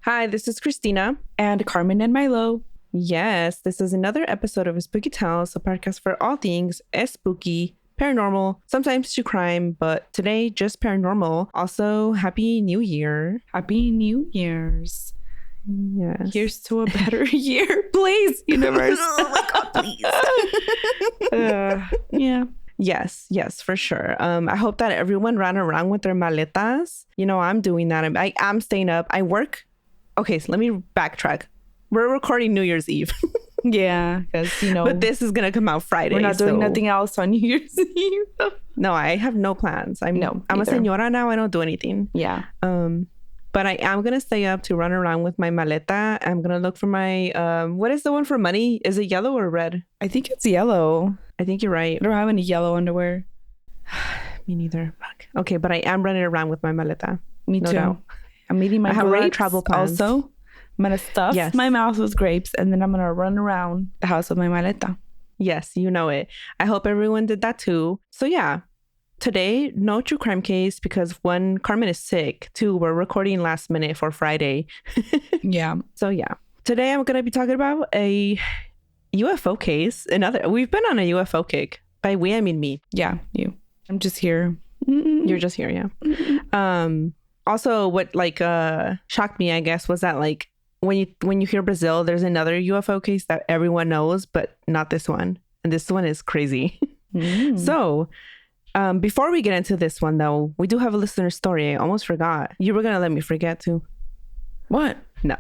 Hi, this is Cristina. And Carmen and Milo. Yes, this is another episode of Espooky Tales, a podcast for all things spooky, paranormal, sometimes true crime, but today just paranormal. Also, Happy New Year. Happy New Year's. Yes. Here's to a better year, please, universe. Oh my God, please. Yeah. Yes, for sure. I hope that everyone ran around with their maletas. You know, I'm doing that. I'm staying up. I work. Okay, so let me backtrack. We're recording New Year's Eve. Yeah, because, you know. But this is going to come out Friday. We're not doing nothing else on New Year's Eve. No, I have no plans. I'm a either. señora now. I don't do anything. Yeah. But I am going to stay up to run around with my maleta. I'm going to look for my, what is the one for money? Is it yellow or red? I think it's yellow. I think you're right. I don't have any yellow underwear. Me neither. Fuck. Okay, but I am running around with my maleta. Me no too. Doubt. I'm eating my grapes travel plans. Also. I'm going to stuff my mouth with grapes and then I'm going to run around the house with my maleta. Yes, you know it. I hope everyone did that too. So yeah, today, no true crime case because one, Carmen is sick. Two, we're recording last minute for Friday. Yeah. So yeah, today I'm going to be talking about a UFO case. We've been on a UFO kick. By we, I mean me. Yeah, you. I'm just here. You're just here, yeah. Also, what shocked me, I guess, was that when you hear Brazil, there's another UFO case that everyone knows, but not this one. And this one is crazy. So, before we get into this one, though, we do have a listener story. I almost forgot. You were going to let me forget, too. What? No.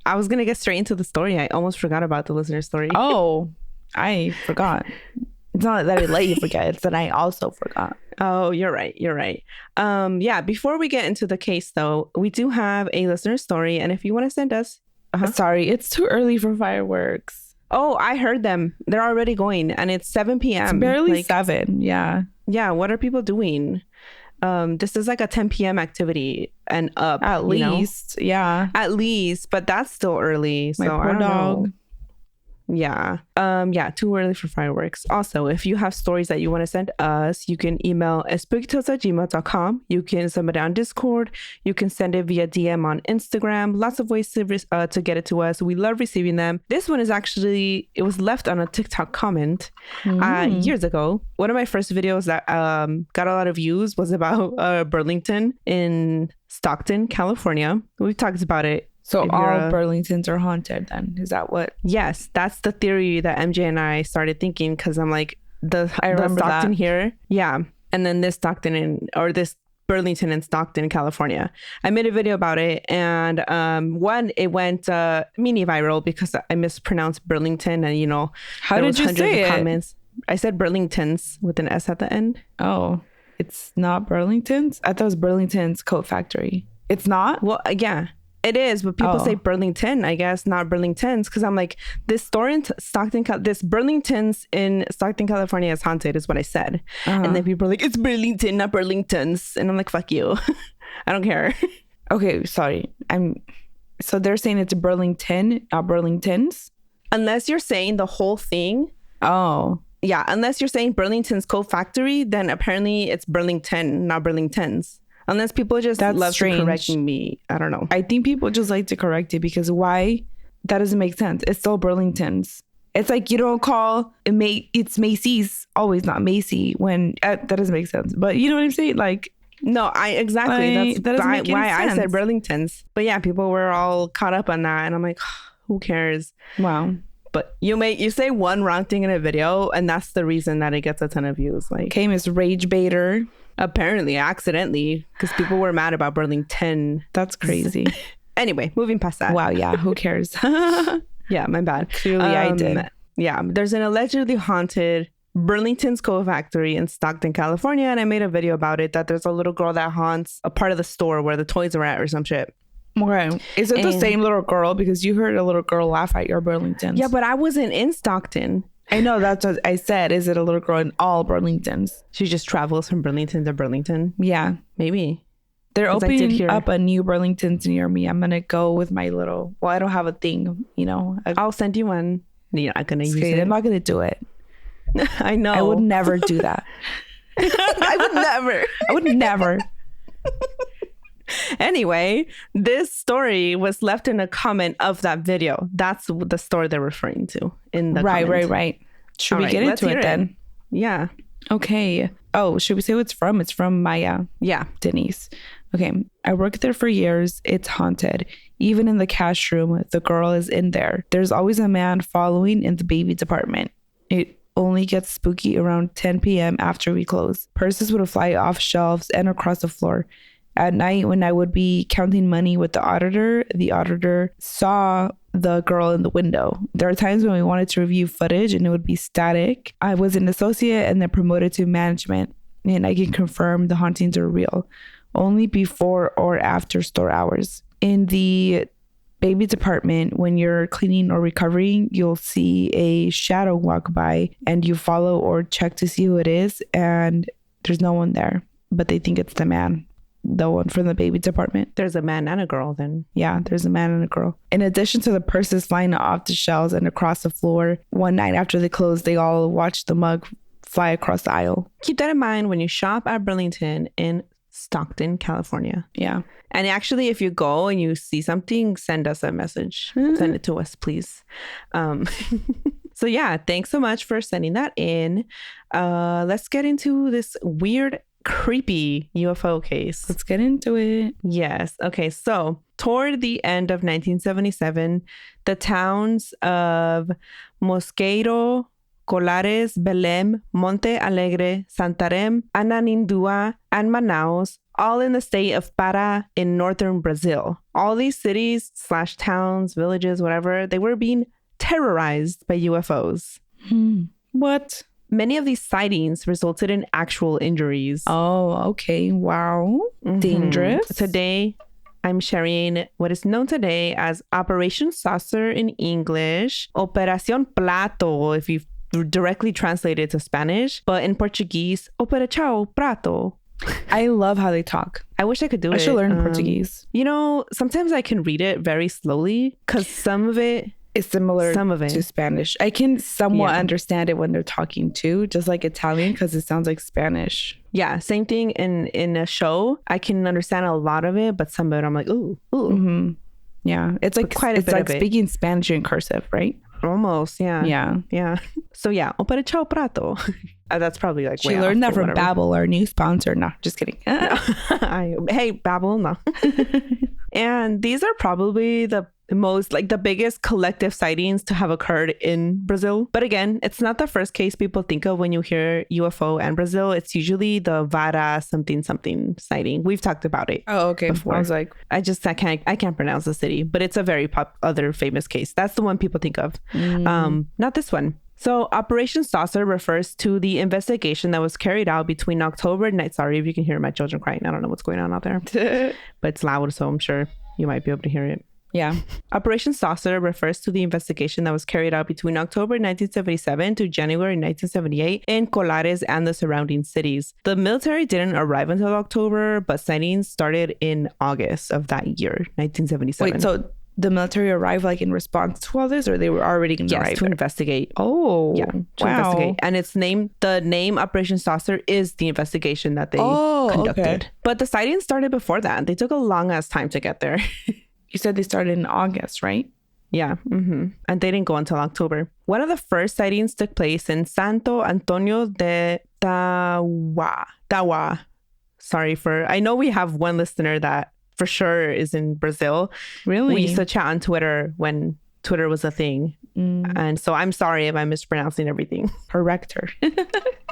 I was going to get straight into the story. I almost forgot about the listener story. Oh, I forgot. It's not that I let you forget. It's that I also forgot. Oh, you're right. Yeah, before we get into the case, though, we do have a listener story. And if you want to send us... Sorry, it's too early for fireworks. Oh, I heard them. They're already going. And it's 7 p.m. It's barely 7. Yeah. Yeah, what are people doing? This is like a 10 p.m. activity and up. At least, yeah. At least, but that's still early. So My poor dog. Know. Yeah. Yeah, too early for fireworks. Also, if you have stories that you want to send us, you can email espookytales@gmail.com. You can submit it on Discord. You can send it via DM on Instagram. Lots of ways to get it to us. We love receiving them. This one is actually, it was left on a TikTok comment years ago. One of my first videos that got a lot of views was about Burlington in Stockton, California. We've talked about it. So all Burlingtons are haunted then? Is that what? Yes, that's the theory that MJ and I started thinking because I'm like, I remember Stockton that. here. Yeah. And then this this Burlington in Stockton, California. I made a video about it. And it went mini viral because I mispronounced Burlington. And, you know, how did you say it? Comments. I said Burlingtons with an S at the end. Oh, it's not Burlington's? I thought it was Burlington's Coat Factory. It's not? Well, yeah. It is, but people say Burlington, I guess, not Burlington's, because I'm like, this store in this Burlington's in Stockton, California is haunted, is what I said. And then people are like, it's Burlington, not Burlington's. And I'm like, fuck you. I don't care. Okay, sorry. So they're saying it's Burlington, not Burlington's? Unless you're saying the whole thing. Oh. Yeah, unless you're saying Burlington's Coat Factory, then apparently it's Burlington, not Burlington's. Unless people just love correcting me. I don't know. I think people just like to correct it because why? That doesn't make sense. It's still Burlington's. It's like you don't call it's Macy's, always not Macy, when that doesn't make sense. But you know what I'm saying? Like, no, that's why I said Burlington's. But yeah, people were all caught up on that. And I'm like, who cares? Wow. But you say one wrong thing in a video and that's the reason that it gets a ton of views. Like, came as rage baiter. Apparently, accidentally, because people were mad about Burlington. That's crazy. Anyway, moving past that. Wow, yeah, who cares? Yeah, my bad. Clearly, I did. Yeah, there's an allegedly haunted Burlington's Coat Factory in Stockton, California, and I made a video about it, that there's a little girl that haunts a part of the store where the toys are at or some shit. Okay. Is it the same little girl? Because you heard a little girl laugh at your Burlingtons. Yeah, but I wasn't in Stockton. I know, that's what I said. Is it a little girl in all Burlingtons? She just travels from Burlington to Burlington. Yeah. Maybe. They're opening up a new Burlington's near me. I'm going to go with my little... Well, I don't have a thing, you know. I'll send you one. You're not going to use it. I'm not going to do it. I know. I would never do that. I would never. I would never. Anyway, this story was left in a comment of that video. That's the story they're referring to in the comment. Right. Should we get into it then? Yeah. Okay. Oh, should we say who it's from? It's from Maya. Yeah. Denise. Okay. I worked there for years. It's haunted. Even in the cash room, the girl is in there. There's always a man following in the baby department. It only gets spooky around 10 p.m. after we close. Purses would fly off shelves and across the floor. At night, when I would be counting money with the auditor saw the girl in the window. There are times when we wanted to review footage and it would be static. I was an associate and then promoted to management, and I can confirm the hauntings are real, only before or after store hours. In the baby department, when you're cleaning or recovering, you'll see a shadow walk by and you follow or check to see who it is, and there's no one there, but they think it's the man. The one from the baby department. There's a man and a girl then. Yeah, there's a man and a girl. In addition to the purses flying off the shelves and across the floor, one night after they closed, they all watched the mug fly across the aisle. Keep that in mind when you shop at Burlington in Stockton, California. Yeah. And actually, if you go and you see something, send us a message. Send it to us, please. So yeah, thanks so much for sending that in. Let's get into this weird, creepy UFO case. Let's get into it. Yes. Okay. So toward the end of 1977, the towns of Mosqueiro, Colares, Belém, Monte Alegre, Santarém, Ananindeua, and Manaus, all in the state of Pará in northern Brazil. All these cities / towns, villages, whatever, they were being terrorized by UFOs. What? Many of these sightings resulted in actual injuries. Oh, okay. Wow. Dangerous. Today, I'm sharing what is known today as Operation Saucer in English, Operación Prato, if you directly translate it to Spanish, but in Portuguese, Operação Prato. I love how they talk. I wish I could do it. I should learn Portuguese. You know, sometimes I can read it very slowly because some of it is similar to Spanish. I can somewhat understand it when they're talking too, just like Italian, because it sounds like Spanish. Yeah, same thing in a show. I can understand a lot of it, but some of it I'm like, ooh. Mm-hmm. Yeah, it's like quite a bit like speaking Spanish in cursive, right? Almost, yeah. Yeah. So yeah, Operação Prato. That's probably like she learned that from Babbel, our new sponsor. No, just kidding. Hey, Babbel, no. And these are probably the most, like, the biggest collective sightings to have occurred in Brazil. But again, it's not the first case people think of when you hear UFO and Brazil. It's usually the Vara something sighting. We've talked about it. Oh, okay. Before. I was like, I can't pronounce the city, but it's a very other famous case. That's the one people think of. Not this one. So Operation Saucer refers to the investigation that was carried out between October. Sorry if you can hear my children crying. I don't know what's going on out there, but it's loud, so I'm sure you might be able to hear it. Yeah. Operation Saucer refers to the investigation that was carried out between October 1977 to January 1978 in Colares and the surrounding cities. The military didn't arrive until October, but sightings started in August of that year, 1977. Wait, so the military arrived like in response to all this, or they were already going to arrive? To investigate. Oh, yeah, to investigate. And the name Operation Saucer is the investigation that they conducted. Okay. But the sightings started before that. They took a long ass time to get there. You said they started in August, right? Yeah. Mm-hmm. And they didn't go until October. One of the first sightings took place in Santo Antonio de Tawa. Sorry I know we have one listener that for sure is in Brazil. Really? We used to chat on Twitter when Twitter was a thing. And so I'm sorry if I'm mispronouncing everything. Correct her.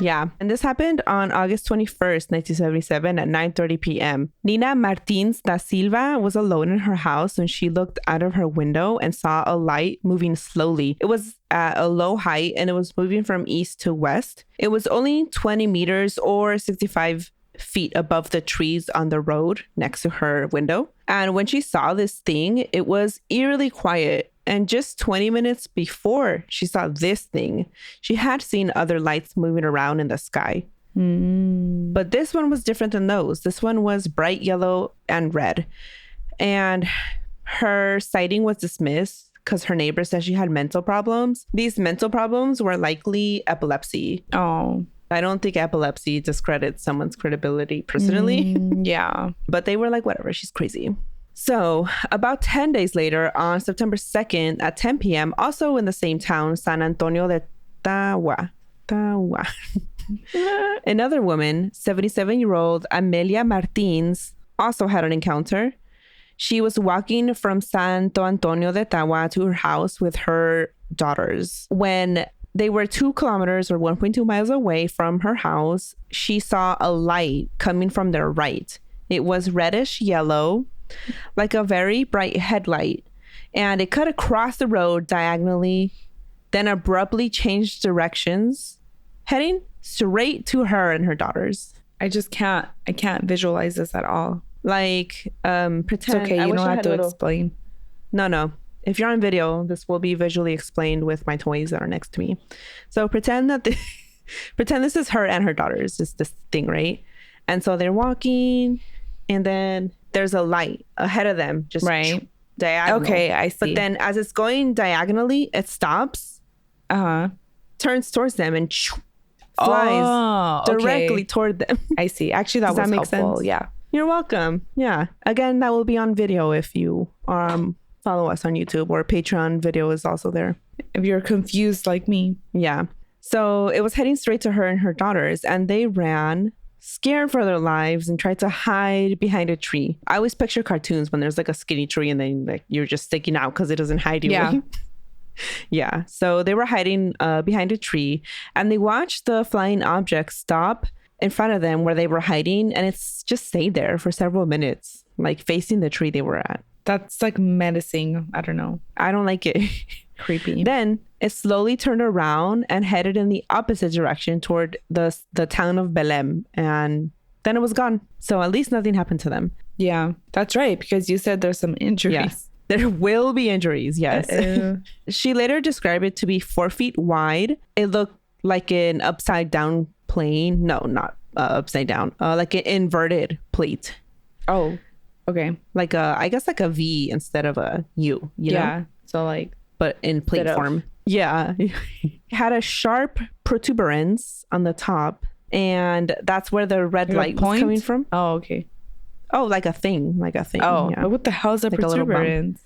Yeah. And this happened on August 21st, 1977 at 9:30 p.m. Nina Martins da Silva was alone in her house when she looked out of her window and saw a light moving slowly. It was at a low height and it was moving from east to west. It was only 20 meters or 65 feet above the trees on the road next to her window. And when she saw this thing, it was eerily quiet. And just 20 minutes before she saw this thing, she had seen other lights moving around in the sky. But this one was different than those. This one was bright yellow and red. And her sighting was dismissed because her neighbor said she had mental problems. These mental problems were likely epilepsy. Oh. I don't think epilepsy discredits someone's credibility personally. Yeah. But they were like, whatever, she's crazy. So about 10 days later, on September 2nd at 10 p.m., also in the same town, San Antonio de Tawa. Another woman, 77-year-old Amelia Martins, also had an encounter. She was walking from Santo Antonio de Tawa to her house with her daughters. When they were 2 kilometers or 1.2 miles away from her house, she saw a light coming from their right. It was reddish yellow, like a very bright headlight, and it cut across the road diagonally, then abruptly changed directions, heading straight to her and her daughters. I can't visualize this at all. Like, pretend. It's okay, you don't have to explain. No. If you're on video, this will be visually explained with my toys that are next to me. So pretend that pretend this is her and her daughters, is this thing, right? And so they're walking, and then there's a light ahead of them, just right diagonal. Okay, I see. But then as it's going diagonally, it stops, turns towards them, and flies directly toward them. I see. Actually, that was helpful. Sense? Yeah. You're welcome. Yeah. Again, that will be on video if you follow us on YouTube, or Patreon video is also there. If you're confused like me. Yeah. So it was heading straight to her and her daughters, and they ran, scared for their lives, and tried to hide behind a tree. I always picture cartoons when there's like a skinny tree and then like you're just sticking out because it doesn't hide you. Yeah. Yeah. So they were hiding behind a tree, and they watched the flying object stop in front of them where they were hiding, and it's just stayed there for several minutes, like facing the tree they were at. That's like menacing. I don't know. I don't like it. Creepy. Then it slowly turned around and headed in the opposite direction toward the town of Belém, and then it was gone. So at least nothing happened to them. Yeah, that's right, because you said there's some injuries. Yes, there will be injuries. Yes. She later described it to be 4 feet wide. It looked like an upside down plane. No, not upside down. Like an inverted plate. Oh, okay. Like I guess like a V instead of a U. You know? So like, but in plate form. Yeah. Had a sharp protuberance on the top, and that's where the red light was coming from. Oh, okay. Oh, like a thing. Oh, yeah. What the hell is a like protuberance?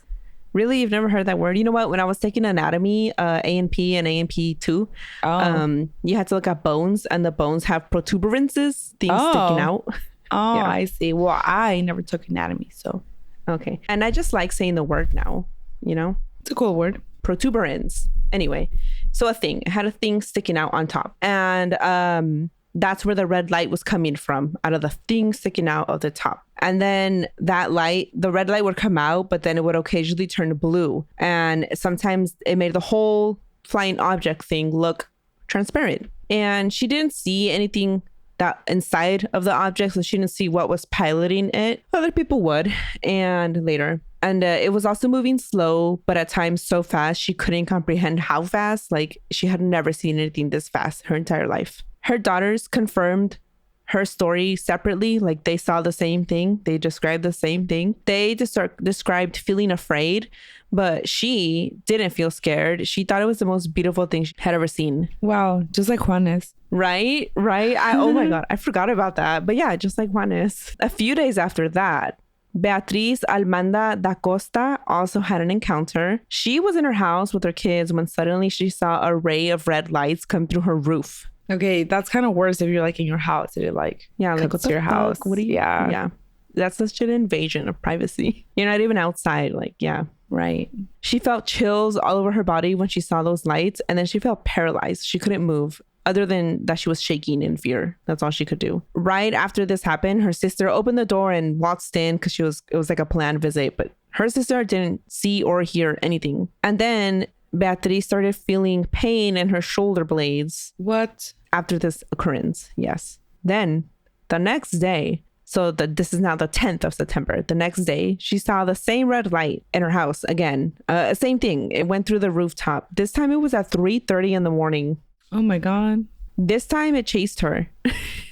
Really? You've never heard that word? You know what? When I was taking anatomy, A&P and A&P 2, you had to look at bones, and the bones have protuberances, things sticking out. Oh, yeah. I see. Well, I never took anatomy, so. Okay. And I just like saying the word now, you know? It's a cool word. Protuberance. Anyway, so it had a thing sticking out on top. And that's where the red light was coming from, out of the thing sticking out of the top. And then that light, the red light would come out, but then it would occasionally turn blue. And sometimes it made the whole flying object thing look transparent. And she didn't see anything that inside of the object, so she didn't see what was piloting it. Other people would, and later. And it was also moving slow, but at times so fast she couldn't comprehend how fast. Like, she had never seen anything this fast her entire life. Her daughters confirmed her story separately. Like, they saw the same thing. They described the same thing. They described feeling afraid, but she didn't feel scared. She thought it was the most beautiful thing she had ever seen. Wow. Just like Juanes. Right? Oh my God. I forgot about that. But yeah, just like Juanes. A few days after that, Beatriz Almanda da Costa also had an encounter. She was in her house with her kids when suddenly she saw a ray of red lights come through her roof. Okay, that's kind of worse if you're like in your house and it like comes to your house. What do you? Yeah, that's such an invasion of privacy. You're not even outside. Like, yeah, right. She felt chills all over her body when she saw those lights, and then she felt paralyzed. She couldn't move. Other than that, she was shaking in fear. That's all she could do. Right after this happened, her sister opened the door and waltzed in because it was like a planned visit, but her sister didn't see or hear anything. And then Beatriz started feeling pain in her shoulder blades. What? After this occurrence, yes. Then the next day, this is now the 10th of September. The next day, she saw the same red light in her house again. Same thing. It went through the rooftop. This time it was at 3:30 in the morning. Oh my God. This time it chased her.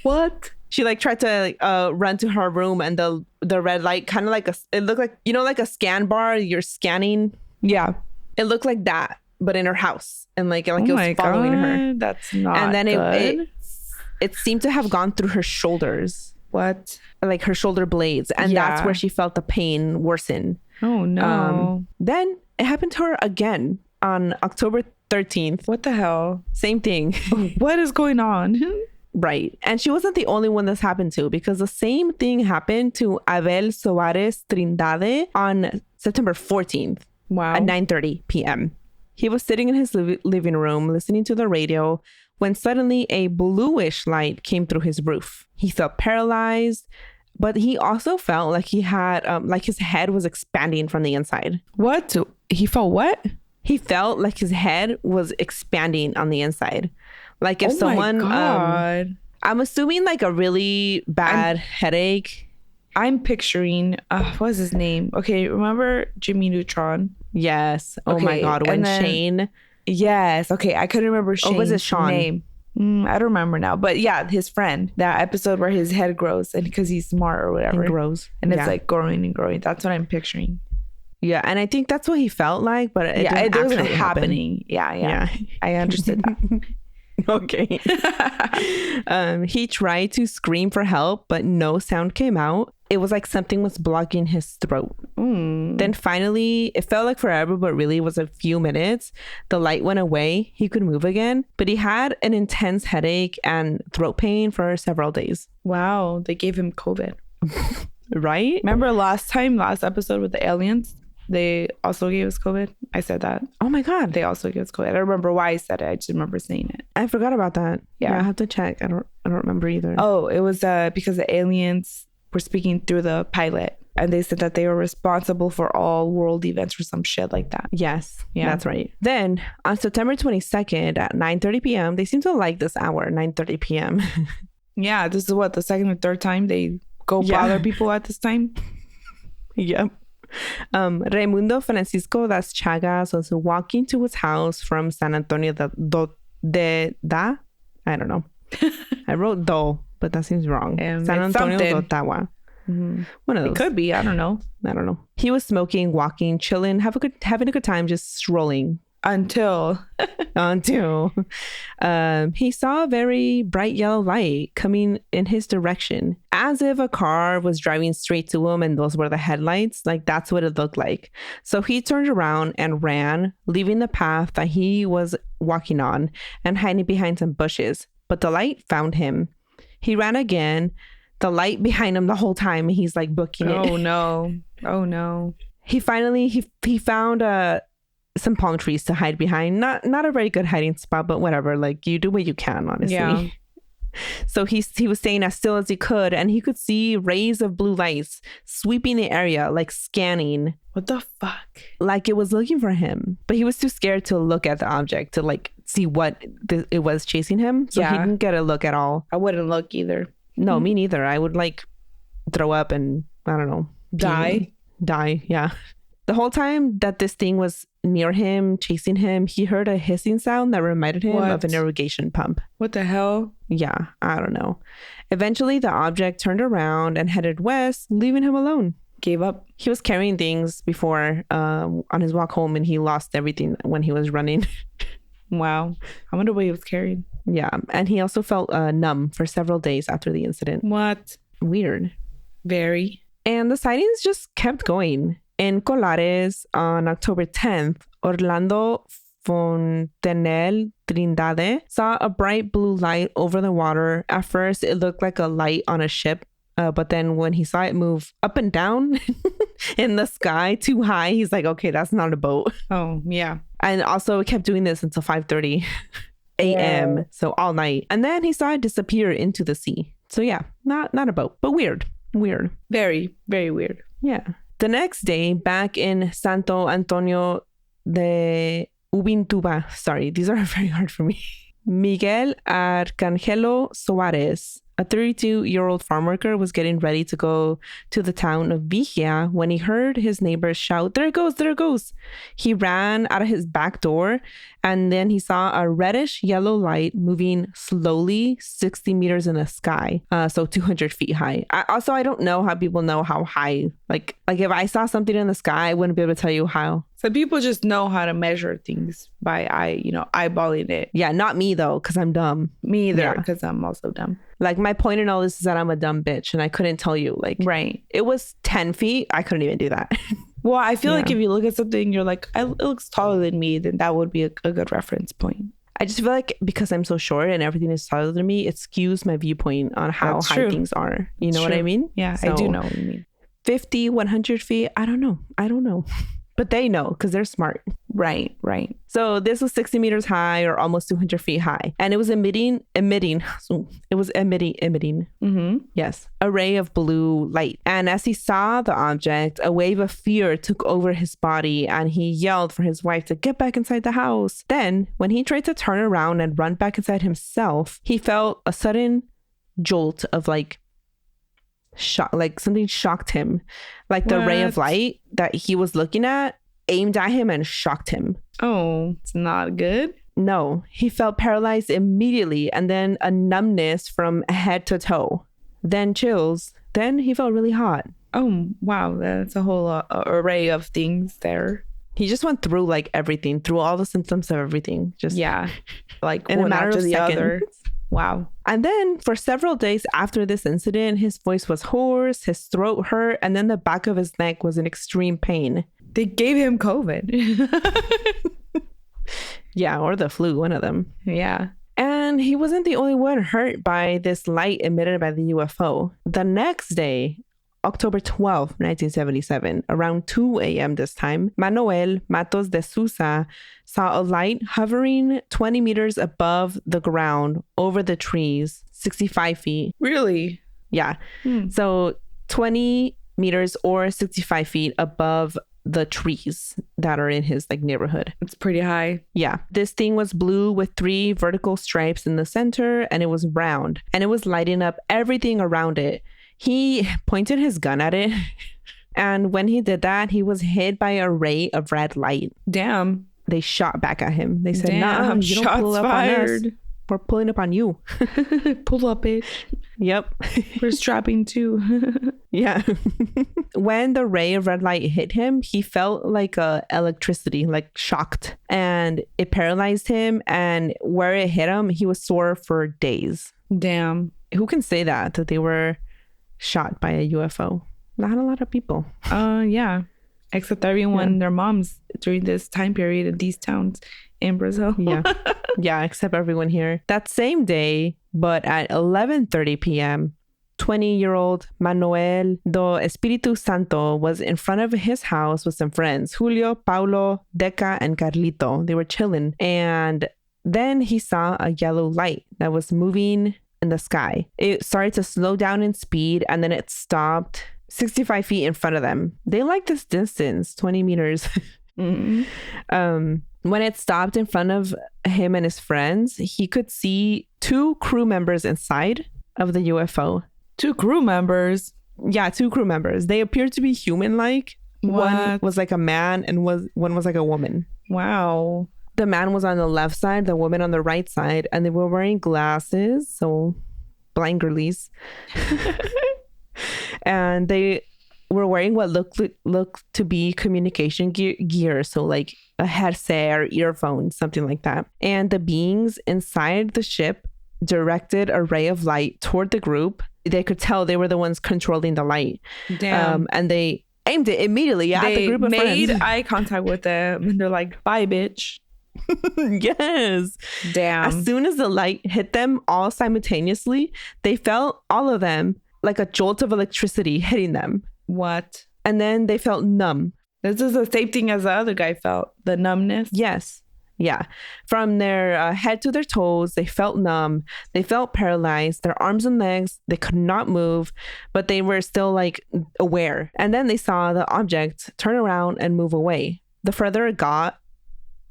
What? She like tried to run to her room, and the red light kind of like it looked like, you know, like a scan bar you're scanning. Yeah. It looked like that, but in her house, and like it was following her. That's not. And then good. it it seemed to have gone through her shoulders, What? like her shoulder blades. And that's Yeah. where she felt the pain worsen. Oh no. Then it happened to her again on October 13th. What the hell? Same thing. What is going on? Right. And she wasn't the only one this happened to, because the same thing happened to Abel Soares Trindade on September 14th Wow. at 9:30 p.m. He was sitting in his living room listening to the radio when suddenly a bluish light came through his roof. He felt paralyzed, but he also felt like he had like his head was expanding from the inside. What? He felt what? He felt like his head was expanding on the inside. Like if Oh someone, my God. I'm assuming like a really bad headache. I'm picturing, what is his name? Okay, remember Jimmy Neutron? Yes. Oh my Okay, God. When and then- Shane, Yes. Okay, I couldn't remember Shane's was it Sean? name. I don't remember now. But yeah, his friend, that episode where his head grows and because he's smart or whatever. grows. And it's Yeah. like growing and growing. That's what I'm picturing. Yeah. And I think that's what he felt like, but it It didn't wasn't actually happen. happening. Yeah. Yeah. I understood that. Okay. He tried to scream for help, but no sound came out. It was like something was blocking his throat. Then finally, it felt like forever, but really it was a few minutes. The light went away. He could move again, but he had an intense headache and throat pain for several days. Wow. They gave him COVID. Right? Remember last episode with the aliens? They also gave us COVID. I said that. Oh my God. They also gave us COVID. I don't remember why I said it. I just remember saying it. I forgot about that. Yeah. I have to check. I don't remember either. Oh, it was because the aliens were speaking through the pilot. And they said that they were responsible for all world events or some shit like that. Yes, Yeah. that's right. Then on September 22nd at 9:30 p.m., they seem to like this hour, 9:30 p.m. Yeah, this is what, the second or third time they go Yeah. bother people at this time? Yep. Raimundo Francisco das Chagas was walking to his house from San Antonio da. I don't know. I wrote do, but that seems wrong. San it's Antonio something. d'Ottawa. One of those. It could be. I don't know. I don't know. He was smoking, walking, chilling, having a good time, just strolling. Until Until he saw a very bright yellow light coming in his direction, as if a car was driving straight to him and those were the headlights. Like that's what it looked like. So he turned around and ran, leaving the path that he was walking on and hiding behind some bushes. But the light found him. He ran again, the light behind him the whole time. He's like booking it. Oh no. Oh no. He finally he found some palm trees to hide behind. Not a very good hiding spot, but whatever. Like you do what you can, honestly. Yeah. So he was staying as still as he could, and he could see rays of blue lights sweeping the area, like scanning, What the fuck? like it was looking for him. But he was too scared to look at the object to like see what it was chasing him. So he Yeah. didn't get a look at all. I wouldn't look either. No, me neither. I would like throw up and I don't know, Die? Die. Yeah. The whole time that this thing was near him, chasing him, he heard a hissing sound that reminded him of an What? irrigation pump. What the hell? Yeah, I don't know. Eventually, the object turned around and headed west, leaving him alone. Gave up. He was carrying things before on his walk home, and he lost everything when he was running. Wow. I wonder what he was carrying. Yeah, and he also felt numb for several days after the incident. What? Weird. Very. And the sightings just kept going. In Colares, on October 10th, Orlando Fontenelle Trindade saw a bright blue light over the water. At first, it looked like a light on a ship. But then when he saw it move up and down in the sky too high, he's like, okay, that's not a boat. Oh, yeah. And also it kept doing this until 5:30 a.m. Yeah. So all night. And then he saw it disappear into the sea. So yeah, not a boat, but weird. Very, very weird. Yeah. The next day, back in Santo Antonio de Ubintuba, sorry, these are very hard for me. Miguel Arcangelo Soares, a 32-year-old farm worker, was getting ready to go to the town of Vigia when he heard his neighbors shout, "There it goes, there it goes." He ran out of his back door, and then he saw a reddish yellow light moving slowly 60 meters in the sky, so 200 feet high. I don't know how people know how high, like if I saw something in the sky, I wouldn't be able to tell you how So people just know how to measure things by eyeballing it. Yeah, not me though, because I'm dumb. Me either, Yeah. because I'm also dumb. Like, my point in all this is that I'm a dumb bitch, and I couldn't tell you. Like, Right. it was 10 feet. I couldn't even do that. Well, I feel like Yeah. if you look at something, you're like, it looks taller than me, then that would be a good reference point. I just feel like because I'm so short and everything is taller than me, it skews my viewpoint on how That's high true. things are. You know It's what I true. mean? Yeah, I So, do know what you mean. 50, 100 feet. I don't know. But they know because they're smart. Right. So this was 60 meters high, or almost 200 feet high. And it was emitting, Mm-hmm. yes, a ray of blue light. And as he saw the object, a wave of fear took over his body, and he yelled for his wife to get back inside the house. Then, when he tried to turn around and run back inside himself, he felt a sudden jolt of shock, like something shocked him, like the ray of What? light that he was looking at aimed at him and shocked him. Oh, it's not good. No, he felt paralyzed immediately, and then a numbness from head to toe, then chills, then he felt really hot. Oh, wow. That's a whole array of things there. He just went through like everything, through all the symptoms of everything, just Yeah. Like in a one matter after of the seconds. other. Wow. And then for several days after this incident, his voice was hoarse, his throat hurt, and then the back of his neck was in extreme pain. They gave him COVID. Yeah, or the flu, one of them. Yeah. And he wasn't the only one hurt by this light emitted by the UFO. The next day, October 12, 1977, around 2 a.m. this time, Manuel Matos de Sousa saw a light hovering 20 meters above the ground over the trees, 65 feet. Really? Yeah. So 20 meters or 65 feet above the trees that are in his neighborhood. It's pretty high. Yeah. This thing was blue with 3 vertical stripes in the center, and it was round, and it was lighting up everything around it. He pointed his gun at it, and when he did that, he was hit by a ray of red light. Damn. They shot back at him. They said, "No, Damn, you don't shots pull up on us. fired. We're pulling up on you." Pull up, bitch. Yep. We're strapping too. Yeah. When the ray of red light hit him, he felt like electricity, like shocked, and it paralyzed him. And where it hit him, he was sore for days. Damn. Who can say that they were shot by a UFO? Not a lot of people. Yeah. Except everyone, their moms during this time period in these towns in Brazil. Yeah. Yeah, except everyone here. That same day, but at 11:30 p.m., 20-year-old Manuel do Espíritu Santo was in front of his house with some friends, Julio, Paulo, Deca, and Carlito. They were chilling. And then he saw a yellow light that was moving in the sky. It started to slow down in speed, and then it stopped 65 feet in front of them. They like this distance, 20 meters. Mm-hmm. When it stopped in front of him and his friends, he could see 2 crew members inside of the UFO. 2 crew members. Yeah, 2 crew members. They appeared to be human-like. One What? was like a man, and one was like a woman. Wow. The man was on the left side, the woman on the right side, and they were wearing glasses, so blind girlies. And they were wearing what looked to be communication gear, so like a headset or earphones, something like that. And the beings inside the ship directed a ray of light toward the group. They could tell they were the ones controlling the light. Damn. And they aimed it immediately at the group of made friends. eye contact with them, and they're like, "Bye, bitch." Yes. Damn. As soon as the light hit them all simultaneously, they felt, all of them, like a jolt of electricity hitting them. What? And then they felt numb. This is the same thing as the other guy felt. The numbness. Yes. Yeah. From their head to their toes, they felt numb. They felt paralyzed. Their arms and legs, they could not move, but they were still like aware. And then they saw the object turn around and move away. The further it got,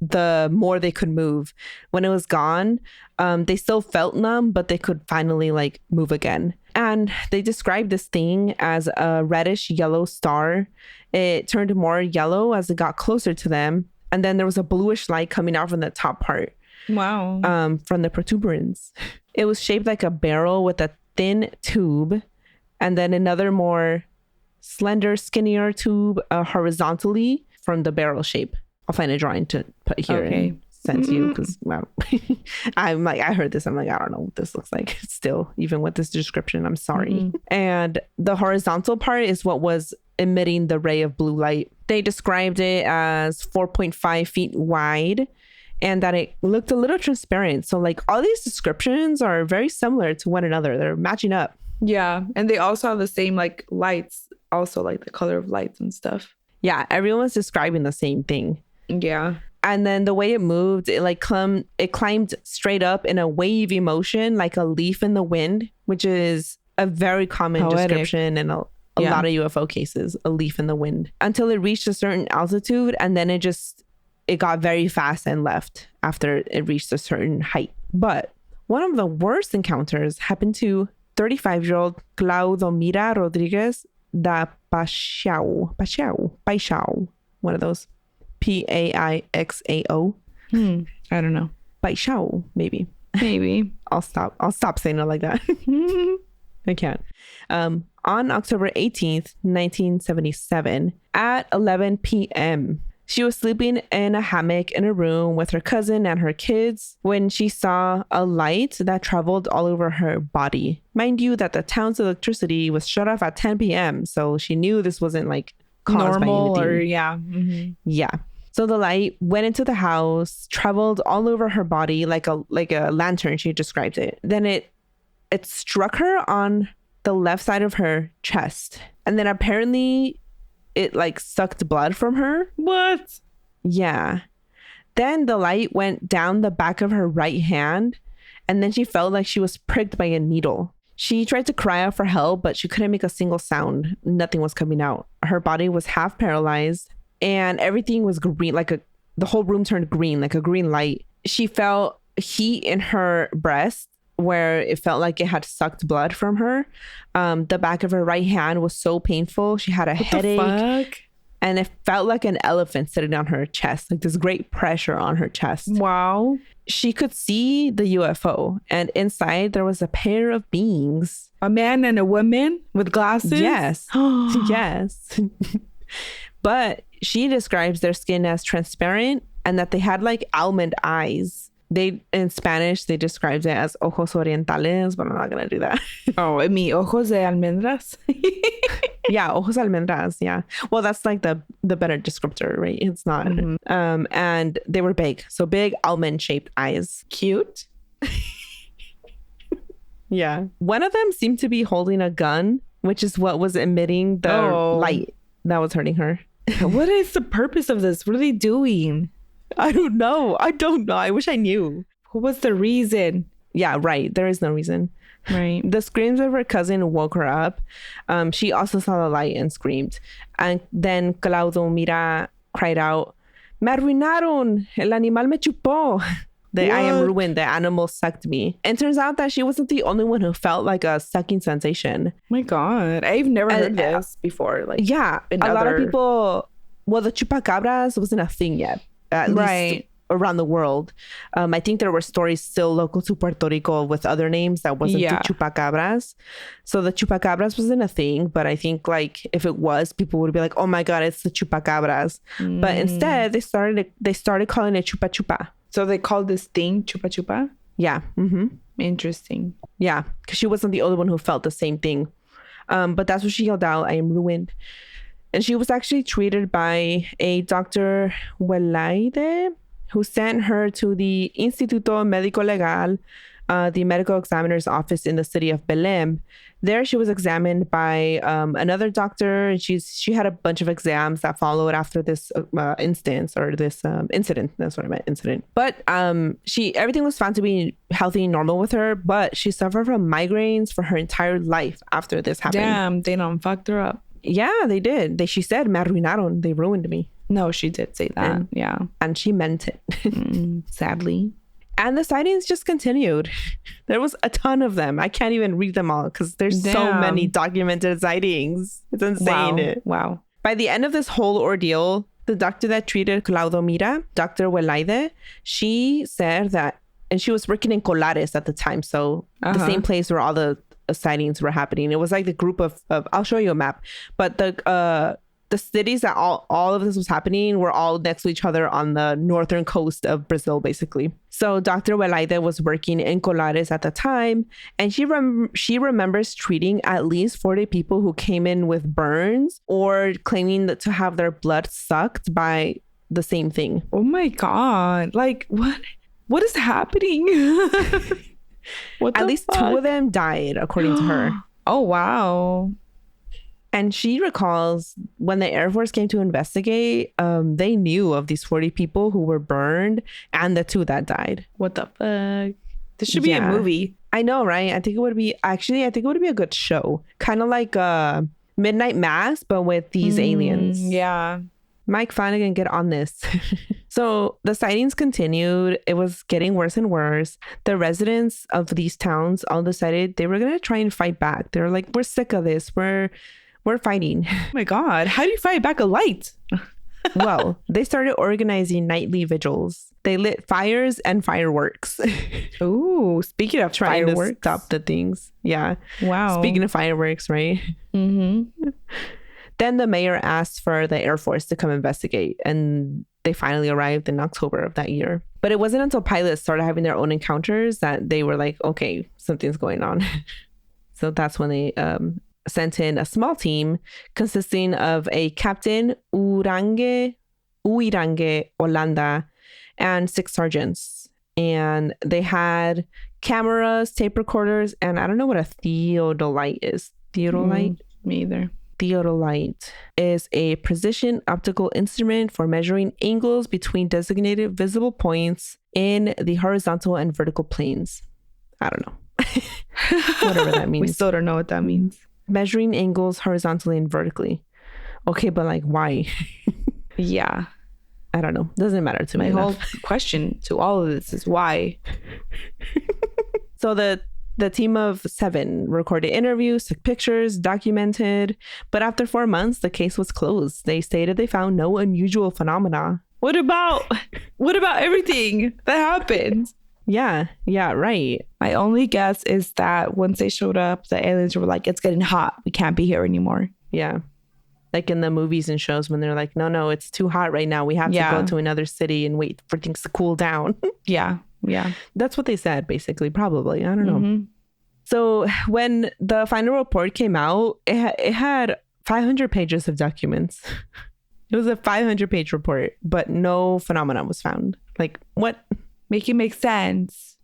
the more they could move. When it was gone, they still felt numb, but they could finally like move again. And they described this thing as a reddish yellow star. It turned more yellow as it got closer to them. And then there was a bluish light coming out from the top part. Wow. From the protuberance. It was shaped like a barrel with a thin tube, and then another more slender, skinnier tube horizontally from the barrel shape. I'll find a drawing to put here and send to you because I'm like, I heard this. I'm like, I don't know what this looks like still, even with this description. I'm sorry. And the horizontal part is what was emitting the ray of blue light. They described it as 4.5 feet wide and that it looked a little transparent. So like all these descriptions are very similar to one another. They're matching up. Yeah. And they also have the same like lights, also like the color of lights and stuff. Yeah. Everyone's describing the same thing. Yeah. And then the way it moved, it climbed straight up in a wavy motion like a leaf in the wind, which is a very common description in a lot of UFO cases, a leaf in the wind, until it reached a certain altitude. And then it got very fast and left after it reached a certain height. But one of the worst encounters happened to 35-year-old Claudomira Rodriguez da Paixão, one of those. Paixao. I don't know. Paixão, maybe. I'll stop saying it like that. I can't. On October 18th, 1977, at 11 p.m., she was sleeping in a hammock in a room with her cousin and her kids when she saw a light that traveled all over her body. Mind you that the town's electricity was shut off at 10 p.m., so she knew this wasn't like caused normal by anything. Or Yeah. So the light went into the house, traveled all over her body like a lantern, she described it. Then it struck her on the left side of her chest. And then apparently it like sucked blood from her. What? Yeah. Then the light went down the back of her right hand, and then she felt like she was pricked by a needle. She tried to cry out for help, but she couldn't make a single sound. Nothing was coming out. Her body was half paralyzed and everything was green, the whole room turned green, like a green light. She felt heat in her breast where it felt like it had sucked blood from her. The back of her right hand was so painful. She had a headache. The fuck? And it felt like an elephant sitting on her chest, like this great pressure on her chest. Wow. She could see the UFO, and inside there was a pair of beings. A man and a woman with glasses? Yes. Yes. But she describes their skin as transparent and that they had like almond eyes. In Spanish, they described it as ojos orientales, but I'm not going to do that. Oh, I mean, ojos de almendras? Yeah, ojos almendras, yeah. Well, that's like the better descriptor, right? It's not. And they were big. So big almond-shaped eyes. Cute. Yeah. One of them seemed to be holding a gun, which is what was emitting the light that was hurting her. What is the purpose of this? What are they doing? I don't know. I wish I knew. What was the reason? Yeah, right. There is no reason. Right. The screams of her cousin woke her up. She also saw the light and screamed. And then Claudomira cried out, "Me arruinaron. El animal me chupó." I am ruined. The animal sucked me. And turns out that she wasn't the only one who felt like a sucking sensation. My God. I've never heard this before. Like, yeah. A lot of people... Well, the chupacabras wasn't a thing yet. At least around the world. I think there were stories still local to Puerto Rico with other names that wasn't the chupacabras. So the chupacabras wasn't a thing, but I think like if it was, people would be like, "Oh my God, it's the chupacabras." But instead, they started calling it chupa chupa. So they called this thing chupa chupa? Yeah. Interesting. Yeah, because she wasn't the only one who felt the same thing. But that's what she yelled out, "I am ruined." And she was actually treated by a Dr. Welaide, who sent her to the Instituto Médico Legal, the medical examiner's office in the city of Belém. There she was examined by another doctor. She had a bunch of exams that followed after this incident. That's what I meant, incident. But everything was found to be healthy and normal with her, but she suffered from migraines for her entire life after this happened. Damn, they done fucked her up. Yeah, they did. She said, "Me arruinaron." They ruined me. No, she did say that. And she meant it. Sadly. And the sightings just continued. There was a ton of them. I can't even read them all because there's so many documented sightings. It's insane. Wow. By the end of this whole ordeal, the doctor that treated Claudomira, Dr. Welaide, she said that, and she was working in Colares at the time, so the same place where all the sightings were happening. It was like the group of I'll show you a map, but the cities that all of this was happening were all next to each other on the northern coast of Brazil, basically. So Dr. Welaide was working in Colares at the time, and she remembers treating at least 40 people who came in with burns or claiming that to have their blood sucked by the same thing. Oh my God. Like, what is happening? At least fuck? 2 of them died, according to her. Oh, wow. And she recalls when the Air Force came to investigate, they knew of these 40 people who were burned and the 2 that died. What the fuck? This should be a movie. I know, right? I think it would be a good show. Kind of like Midnight Mass, but with these aliens. Yeah. Mike Flanagan, get on this. So the sightings continued. It was getting worse and worse. The residents of these towns all decided they were going to try and fight back. They were like, we're sick of this. We're fighting. Oh my God. How do you fight back a light? Well, they started organizing nightly vigils. They lit fires and fireworks. Ooh, speaking of trying fireworks. to stop the things. Yeah. Wow. Speaking of fireworks, right? Mm-hmm. Then the mayor asked for the Air Force to come investigate, and they finally arrived in October of that year. But it wasn't until pilots started having their own encounters that they were like, okay, something's going on. So that's when they sent in a small team consisting of a Captain Uirangue Holanda and 6 sergeants. And they had cameras, tape recorders, and I don't know what a theodolite is. Theodolite? Me either. Theodolite is a precision optical instrument for measuring angles between designated visible points in the horizontal and vertical planes. I don't know. Whatever that means. We still don't know what that means. Measuring angles horizontally and vertically. Okay, but like, why? Yeah. I don't know. Doesn't matter to me. My whole question to all of this is why. So the team of 7 recorded interviews, took pictures, documented. But after 4 months, the case was closed. They stated they found no unusual phenomena. What about everything that happened? Yeah, right. My only guess is that once they showed up, the aliens were like, it's getting hot. We can't be here anymore. Yeah. Like in the movies and shows when they're like, no, it's too hot right now. We have to go to another city and wait for things to cool down. Yeah. That's what they said, basically, probably. I don't know. Mm-hmm. So when the final report came out, it had 500 pages of documents. It was a 500-page report, but no phenomenon was found. Like, what? Make it make sense.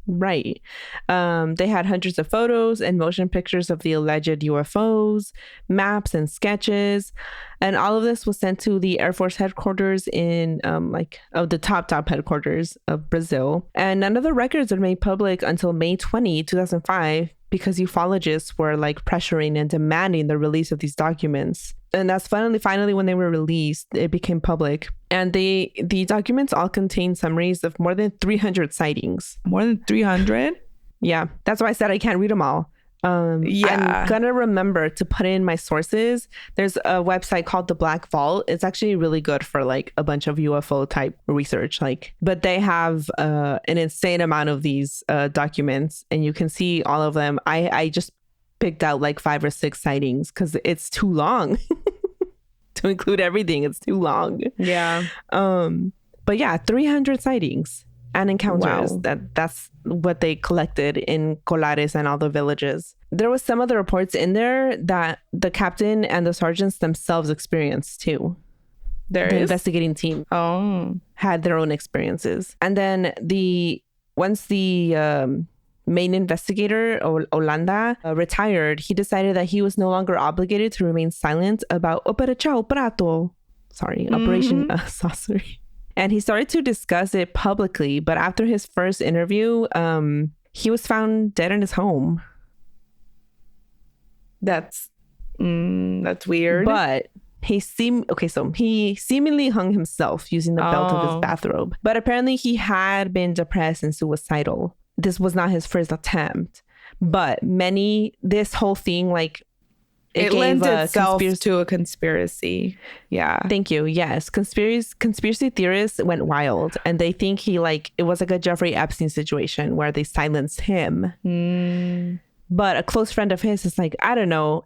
Right. They had hundreds of photos and motion pictures of the alleged UFOs, maps and sketches. And all of this was sent to the Air Force headquarters in the top headquarters of Brazil. And none of the records were made public until May 20, 2005, because ufologists were like pressuring and demanding the release of these documents. And that's finally when they were released, it became public. And the documents all contain summaries of more than 300 sightings. More than 300? Yeah, that's why I said I can't read them all. I'm gonna remember to put in my sources. There's a website called The Black Vault. It's actually really good for like a bunch of UFO type research. But they have an insane amount of these documents, and you can see all of them. I just picked out like 5 or 6 sightings because it's too long to include everything. It's too long. Yeah. But yeah, 300 sightings and encounters. Wow. That's what they collected in Colares and all the villages. There was some of the reports in there that the captain and the sergeants themselves experienced too. The investigating team had their own experiences. And then once the main investigator, Holanda, retired, he decided that he was no longer obligated to remain silent about Operação Prato. Operation Sorcery. And he started to discuss it publicly. But after his first interview, he was found dead in his home. That's weird. But he seemingly hung himself using the belt of his bathrobe. But apparently he had been depressed and suicidal. This was not his first attempt. But this whole thing, like, it lends itself to a conspiracy. Yeah. Thank you. Yes. Conspiracy theorists went wild, and they think it was like a Jeffrey Epstein situation where they silenced him. But a close friend of his is like, I don't know.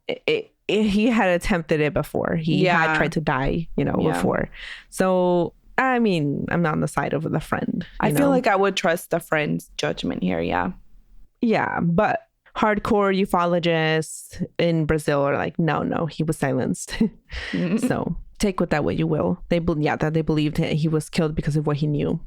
he had attempted it before. He had tried to die, before. So, I mean, I'm not on the side of the friend. I feel like I would trust the friend's judgment here. Yeah. Yeah, but hardcore ufologists in Brazil are like, no, he was silenced. So take with that what you will. That they believed he was killed because of what he knew.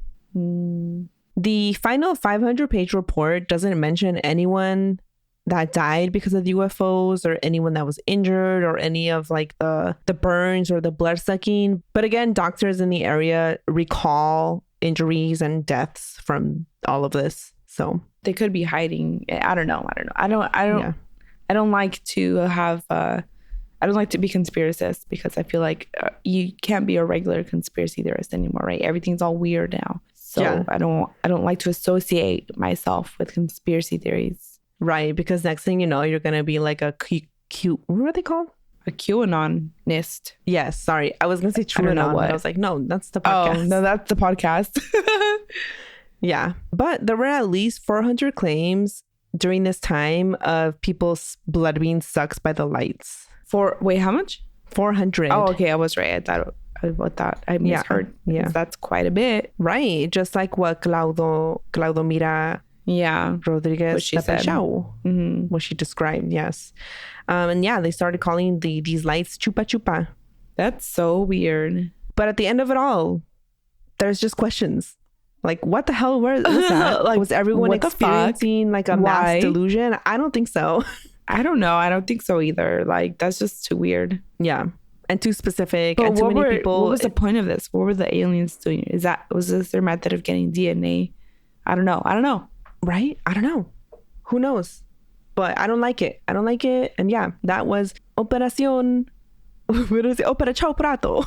The final 500-page report doesn't mention anyone that died because of the UFOs or anyone that was injured or any of like the burns or the blood sucking. But again, doctors in the area recall injuries and deaths from all of this. So they could be hiding. I don't know. I don't like to have. I don't like to be conspiracist because I feel like you can't be a regular conspiracy theorist anymore, right? Everything's all weird now. So I don't like to associate myself with conspiracy theories. Right, because next thing you know, you're gonna be like a what are they called? A QAnonist. Yes, sorry, I was gonna say TrueAnon, but I was like, no, that's the podcast. Oh no, that's the podcast. Yeah, but there were at least 400 claims during this time of people's blood being sucked by the lights. Wait, how much? 400. Oh, okay, I was right. I misheard. Yeah, that's quite a bit. Right, just like what Claudomira Rodriguez what she said. What she described. Yes. And they started calling these lights chupa chupa. That's so weird. But at the end of it all, there's just questions like, what the hell was that? Like, was everyone experiencing like a mass delusion? I don't think so. I don't know. I don't think so either. Like, that's just too weird. Yeah, and too specific. But and too many people. What was the point of this? What were the aliens doing? Was this their method of getting DNA? I don't know. Right? I don't know. Who knows? But I don't like it. And that was Operación. What is it? Opera Chao Prato.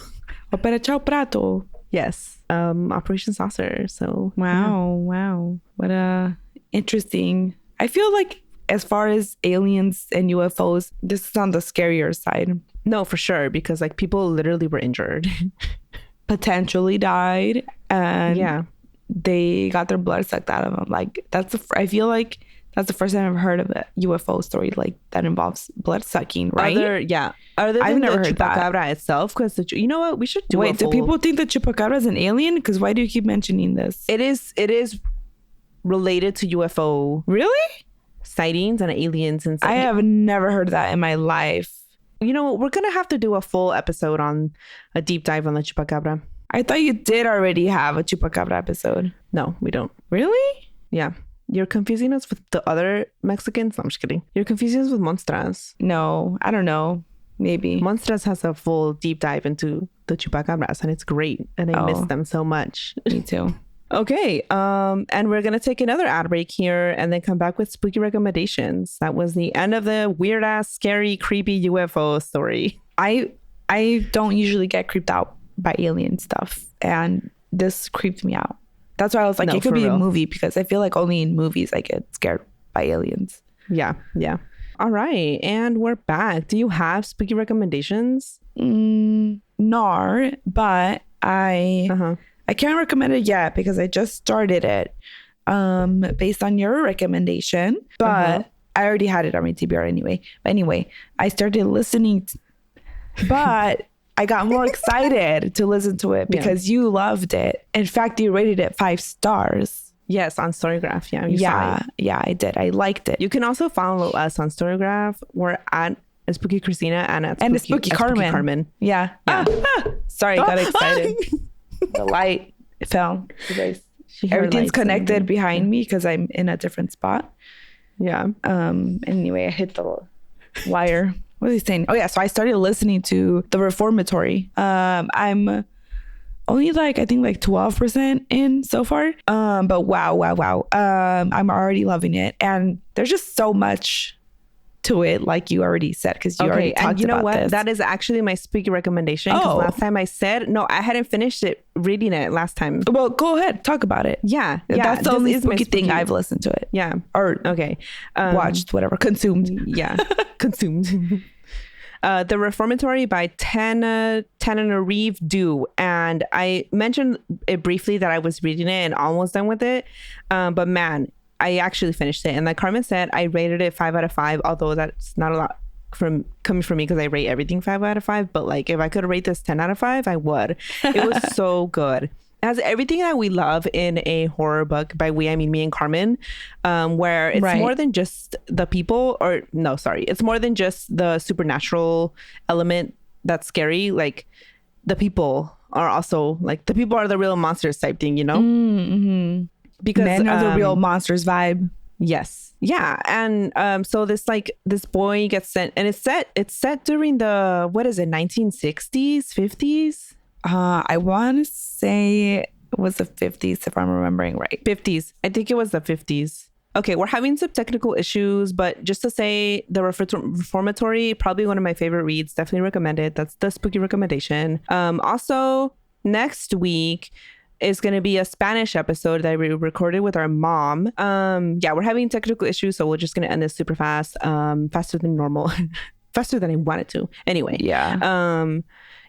Opera Chao Prato. Yes. Operation Saucer. So wow. What interesting. I feel like as far as aliens and UFOs, this is on the scarier side. No, for sure, because like people literally were injured, potentially died, and they got their blood sucked out of them. Like I feel like that's the first time I've heard of a UFO story like that involves blood sucking, right? I've never heard Chupacabra itself, because you know what? We should do. Wait, do people think that Chupacabra is an alien? Because why do you keep mentioning this? It is related to UFO sightings and aliens and stuff. I have never heard that in my life. You know, we're gonna have to do a full episode on a deep dive on the Chupacabra. I thought you did already have a Chupacabra episode. No, we don't. Really? Yeah. You're confusing us with the other Mexicans? No, I'm just kidding. You're confusing us with Monstras. No, I don't know. Maybe. Monstras has a full deep dive into the Chupacabras, and it's great. And I miss them so much. Me too. Okay. And we're going to take another ad break here and then come back with spooky recommendations. That was the end of the weird ass, scary, creepy UFO story. I don't usually get creeped out by alien stuff, and this creeped me out. That's why I was like, it could be a movie, because I feel like only in movies I get scared by aliens. Yeah. All right, and we're back. Do you have spooky recommendations? No, but I can't recommend it yet because I just started it based on your recommendation, but I already had it on my TBR anyway. But anyway, I started listening, but I got more excited to listen to it because you loved it. In fact, you rated it 5 stars. Yes, on Storygraph. Yeah, I did. I liked it. You can also follow us on Storygraph. We're at Espooky Cristina and at Espooky Carmen. Yeah. Sorry, got excited. The light fell. Everything's connected behind me because I'm in a different spot. Yeah. Anyway, I hit the wire. What was he saying? Oh yeah, so I started listening to The Reformatory. I'm only I think 12% in so far. But wow. I'm already loving it, and there's just so much to it, like you already said, because you already talked about this. And you know what? That is actually my spooky recommendation. Because last time I said no, I hadn't finished reading it last time. Well, go ahead, talk about it. Yeah. That's the only spooky thing I've listened to it. Yeah. Or watched, whatever, consumed. Yeah, consumed. The Reformatory by Tananarive Due. And I mentioned it briefly that I was reading it and almost done with it. But man, I actually finished it. And like Carmen said, I rated it 5 out of 5, although that's not a lot from coming from me because I rate everything 5 out of 5. But like, if I could rate this 10 out of 5, I would. It was so good. It has everything that we love in a horror book. By we, I mean me and Carmen, where it's more than just the people, or no, sorry, it's more than just the supernatural element that's scary. Like, the people are also like, the people are the real monsters type thing, you know? Mm-hmm. Because men are the real monsters vibe. Yes. Yeah. And so this boy gets sent, and it's set during the, what is it, 1960s, 50s? I want to say it was the 50s if I'm remembering right. 50s. I think it was the 50s. Okay, we're having some technical issues, but just to say, the Reformatory, probably one of my favorite reads. Definitely recommend it. That's the spooky recommendation. Also, next week is going to be a Spanish episode that we recorded with our mom. Yeah, we're having technical issues, so we're just going to end this super fast, faster than normal, faster than I wanted to. Anyway,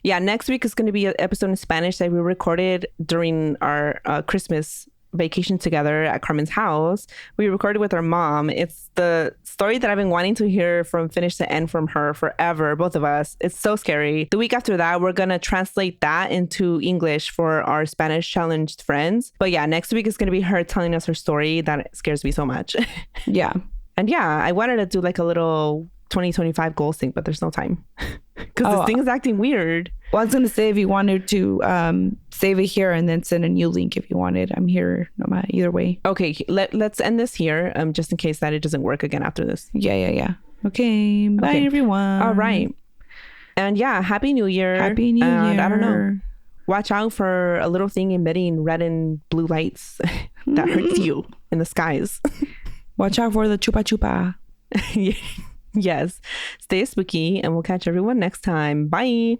yeah, next week is going to be an episode in Spanish that we recorded during our Christmas vacation together at Carmen's house. We recorded with our mom. It's the story that I've been wanting to hear from finish to end from her forever, both of us. It's so scary. The week after that, we're gonna translate that into English for our Spanish challenged friends. But yeah, next week is gonna be her telling us her story. That scares me so much. Yeah. And yeah, I wanted to do like a little 2025 goals thing, but there's no time because this thing is acting weird. Well, I was gonna say, if you wanted to save it here and then send a new link if you wanted, I'm here no matter either way. Okay, let's end this here, just in case that it doesn't work again after this. Yeah. Okay, bye everyone. All right, and yeah, Happy New Year. Happy New Year. I don't know. Watch out for a little thing emitting red and blue lights that hurts you in the skies. Watch out for the chupa chupa. Yes. Stay spooky, and we'll catch everyone next time. Bye.